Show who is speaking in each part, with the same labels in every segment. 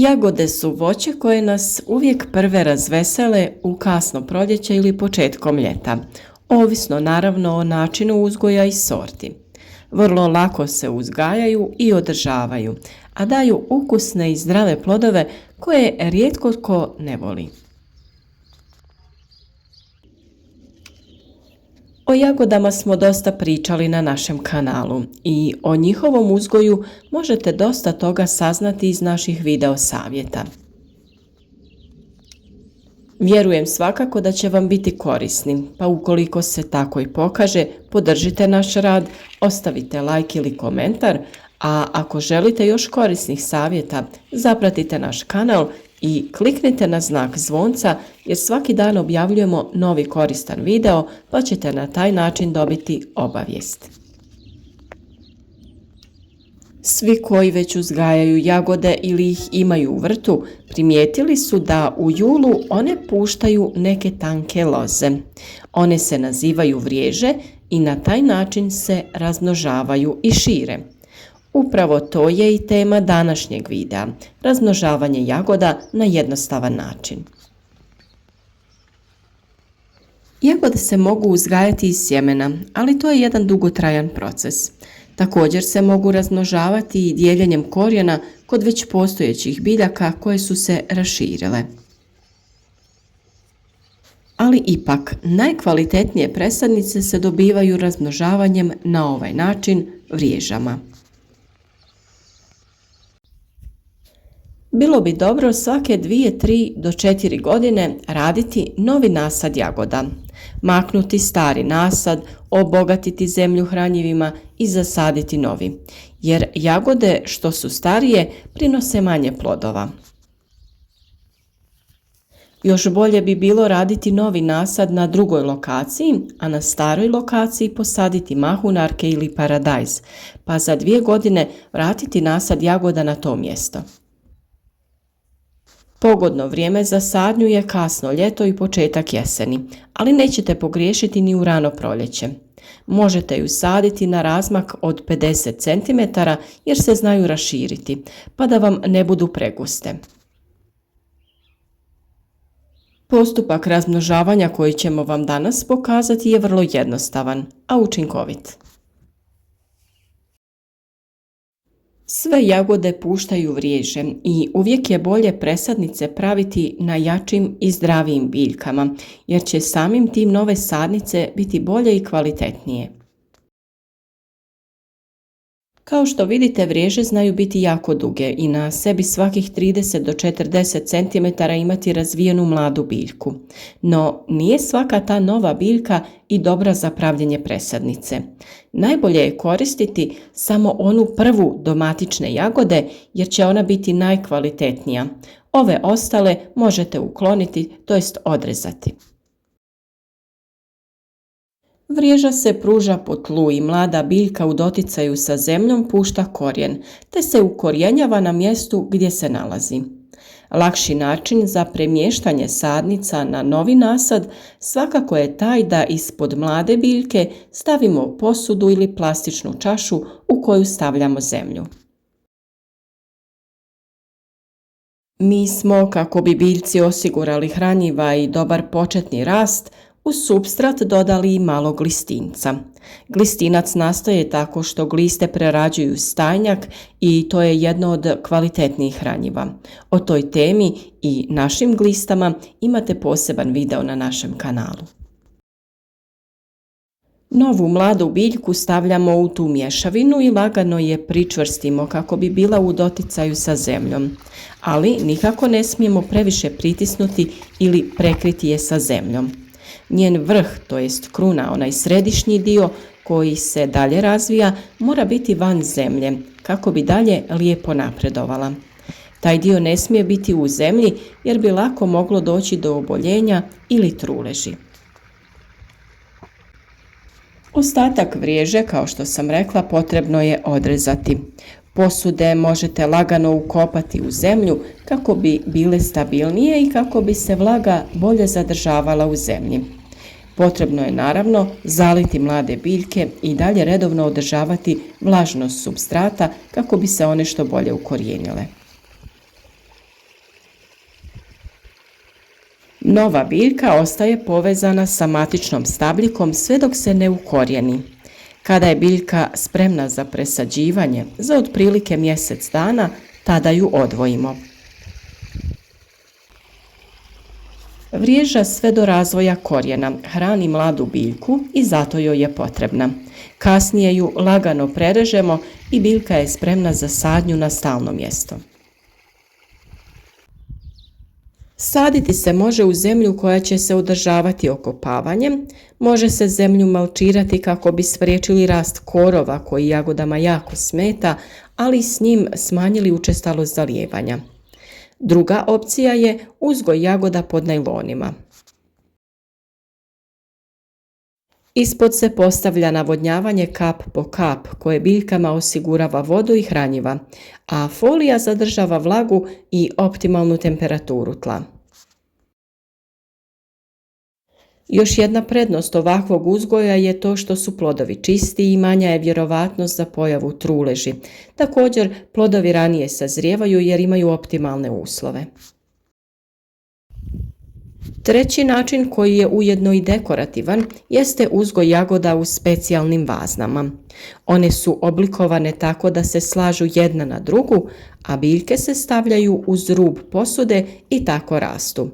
Speaker 1: Jagode su voće koje nas uvijek prve razvesele u kasno proljeće ili početkom ljeta, ovisno naravno o načinu uzgoja i sorti. Vrlo lako se uzgajaju i održavaju, a daju ukusne i zdrave plodove koje rijetko tko ne voli. O jagodama smo dosta pričali na našem kanalu i o njihovom uzgoju možete dosta toga saznati iz naših video savjeta. Vjerujem svakako da će vam biti korisni, pa ukoliko se tako i pokaže, podržite naš rad, ostavite like ili komentar, a ako želite još korisnih savjeta, zapratite naš kanal i kliknite na znak zvonca jer svaki dan objavljujemo novi koristan video pa ćete na taj način dobiti obavijest. Svi koji već uzgajaju jagode ili ih imaju u vrtu primijetili su da u julu one puštaju neke tanke loze. One se nazivaju vriježe i na taj način se razmnožavaju i šire. Upravo to je i tema današnjeg videa, razmnožavanje jagoda na jednostavan način. Jagode se mogu uzgajati iz sjemena, ali to je jedan dugotrajan proces. Također se mogu razmnožavati i dijeljenjem korijena kod već postojećih biljaka koje su se raširile. Ali ipak, najkvalitetnije presadnice se dobivaju razmnožavanjem na ovaj način, vriježama. Bilo bi dobro svake 2, 3 do 4 godine raditi novi nasad jagoda, maknuti stari nasad, obogatiti zemlju hranjivima i zasaditi novi, jer jagode što su starije prinose manje plodova. Još bolje bi bilo raditi novi nasad na drugoj lokaciji, a na staroj lokaciji posaditi mahunarke ili paradajz, pa za 2 godine vratiti nasad jagoda na to mjesto. Pogodno vrijeme za sadnju je kasno ljeto i početak jeseni, ali nećete pogriješiti ni u rano proljeće. Možete ju saditi na razmak od 50 cm jer se znaju raširiti, pa da vam ne budu preguste. Postupak razmnožavanja koji ćemo vam danas pokazati je vrlo jednostavan, a učinkovit. Sve jagode puštaju vriježe i uvijek je bolje presadnice praviti na jačim i zdravijim biljkama, jer će samim tim nove sadnice biti bolje i kvalitetnije. Kao što vidite, vriježe znaju biti jako duge i na sebi svakih 30 do 40 cm imati razvijenu mladu biljku. No, nije svaka ta nova biljka i dobra za pravljenje presadnice. Najbolje je koristiti samo onu prvu domatične jagode jer će ona biti najkvalitetnija. Ove ostale možete ukloniti, to jest odrezati. Vriježa se pruža po tlu i mlada biljka u doticaju sa zemljom pušta korijen, te se ukorijenjava na mjestu gdje se nalazi. Lakši način za premještanje sadnica na novi nasad svakako je taj da ispod mlade biljke stavimo posudu ili plastičnu čašu u koju stavljamo zemlju. Mi smo, kako bi biljci osigurali hranjiva i dobar početni rast, u supstrat dodali i malo glistinca. Glistinac nastaje tako što gliste prerađuju stajnjak i to je jedno od kvalitetnijih hranjiva. O toj temi i našim glistama imate poseban video na našem kanalu. Novu mladu biljku stavljamo u tu mješavinu i lagano je pričvrstimo kako bi bila u doticaju sa zemljom, ali nikako ne smijemo previše pritisnuti ili prekriti je sa zemljom. Njen vrh, to jest kruna, onaj središnji dio koji se dalje razvija, mora biti van zemlje kako bi dalje lijepo napredovala. Taj dio ne smije biti u zemlji jer bi lako moglo doći do oboljenja ili truleži. Ostatak vriježe, kao što sam rekla, potrebno je odrezati. Posude možete lagano ukopati u zemlju kako bi bile stabilnije i kako bi se vlaga bolje zadržavala u zemlji. Potrebno je naravno zaliti mlade biljke i dalje redovno održavati vlažnost supstrata kako bi se one što bolje ukorijenile. Nova biljka ostaje povezana sa matičnom stabljikom sve dok se ne ukorijeni. Kada je biljka spremna za presađivanje, za otprilike mjesec dana, tada ju odvojimo. Vriježa sve do razvoja korijena hrani mladu biljku i zato joj je potrebna. Kasnije ju lagano prerežemo i biljka je spremna za sadnju na stalno mjesto. Saditi se može u zemlju koja će se održavati okopavanjem, može se zemlju malčirati kako bi spriječili rast korova koji jagodama jako smeta, ali s njim smanjili učestalost zalijevanja. Druga opcija je uzgoj jagoda pod najlonima. Ispod se postavlja navodnjavanje kap po kap koje biljkama osigurava vodu i hranjiva, a folija zadržava vlagu i optimalnu temperaturu tla. Još jedna prednost ovakvog uzgoja je to što su plodovi čisti i manja je vjerovatnost za pojavu truleži. Također, plodovi ranije sazrijevaju jer imaju optimalne uslove. Treći način koji je ujedno i dekorativan jeste uzgoj jagoda u specijalnim vaznama. One su oblikovane tako da se slažu jedna na drugu, a biljke se stavljaju uz rub posude i tako rastu.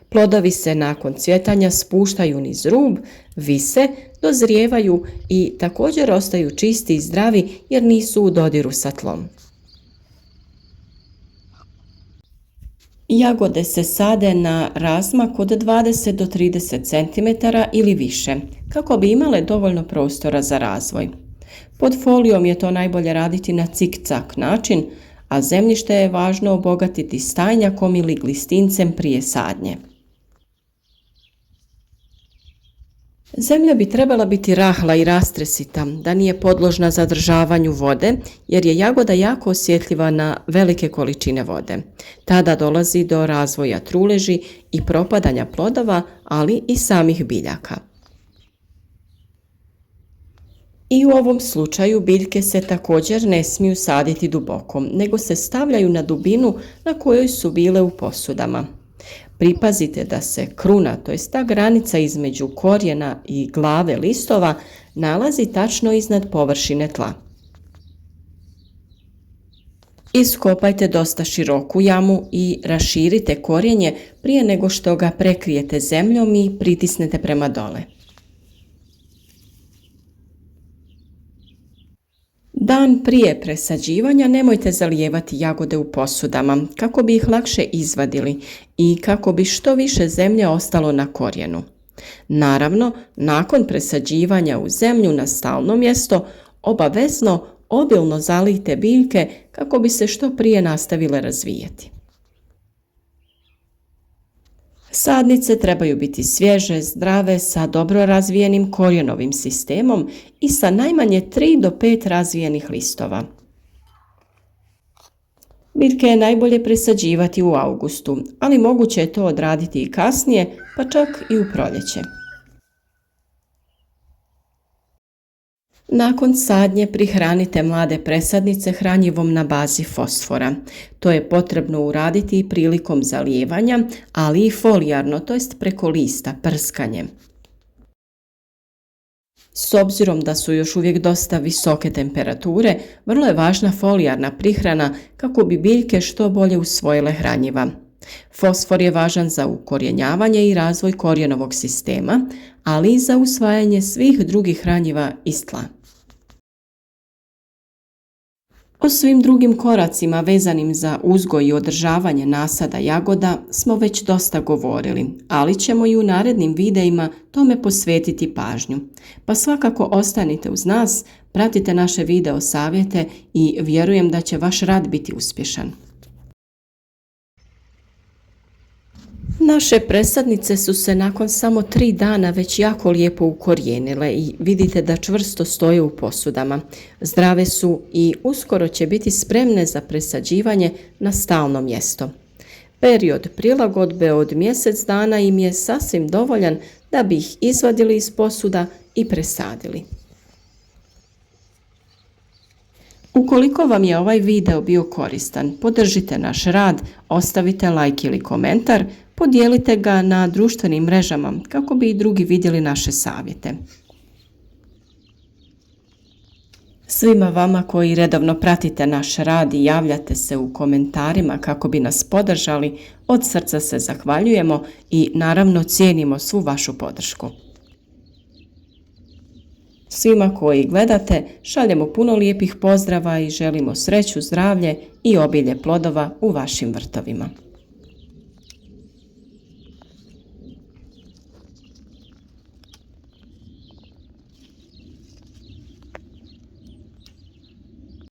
Speaker 1: Plodovi se nakon cvjetanja spuštaju niz rub, vise, dozrijevaju i također ostaju čisti i zdravi jer nisu u dodiru sa tlom. Jagode se sade na razmak od 20 do 30 cm ili više, kako bi imale dovoljno prostora za razvoj. Pod folijom je to najbolje raditi na cik-cak način, a zemljište je važno obogatiti stajnjakom ili glistincem prije sadnje. Zemlja bi trebala biti rahla i rastresita, da nije podložna zadržavanju vode, jer je jagoda jako osjetljiva na velike količine vode. Tada dolazi do razvoja truleži i propadanja plodova, ali i samih biljaka. I u ovom slučaju biljke se također ne smiju saditi duboko, nego se stavljaju na dubinu na kojoj su bile u posudama. Pripazite da se kruna, to jest ta granica između korijena i glave listova, nalazi tačno iznad površine tla. Iskopajte dosta široku jamu i raširite korijenje prije nego što ga prekrijete zemljom i pritisnete prema dole. Dan prije presađivanja nemojte zalijevati jagode u posudama kako bi ih lakše izvadili i kako bi što više zemlje ostalo na korijenu. Naravno, nakon presađivanja u zemlju na stalno mjesto, obavezno obilno zalijte biljke kako bi se što prije nastavile razvijati. Sadnice trebaju biti svježe, zdrave, sa dobro razvijenim korijenovim sistemom i sa najmanje 3 do 5 razvijenih listova. Biljke je najbolje presađivati u augustu, ali moguće je to odraditi i kasnije, pa čak i u proljeće. Nakon sadnje prihranite mlade presadnice hranjivom na bazi fosfora. To je potrebno uraditi i prilikom zalijevanja, ali i folijarno, to jest preko lista, prskanjem. S obzirom da su još uvijek dosta visoke temperature, vrlo je važna folijarna prihrana kako bi biljke što bolje usvojile hranjiva. Fosfor je važan za ukorijenjavanje i razvoj korijenovog sistema, ali i za usvajanje svih drugih hranjiva iz tla. O svim drugim koracima vezanim za uzgoj i održavanje nasada jagoda smo već dosta govorili, ali ćemo i u narednim videima tome posvetiti pažnju. Pa svakako ostanite uz nas, pratite naše video savjete i vjerujem da će vaš rad biti uspješan. Naše presadnice su se nakon samo 3 dana već jako lijepo ukorijenile i vidite da čvrsto stoje u posudama. Zdrave su i uskoro će biti spremne za presađivanje na stalno mjesto. Period prilagodbe od mjesec dana im je sasvim dovoljan da bi ih izvadili iz posuda i presadili. Ukoliko vam je ovaj video bio koristan, podržite naš rad, ostavite like ili komentar, Podijelite ga na društvenim mrežama kako bi i drugi vidjeli naše savjete. Svima vama koji redovno pratite naš rad i javljate se u komentarima kako bi nas podržali, od srca se zahvaljujemo i naravno cijenimo svu vašu podršku. Svima koji gledate šaljemo puno lijepih pozdrava i želimo sreću, zdravlje i obilje plodova u vašim vrtovima.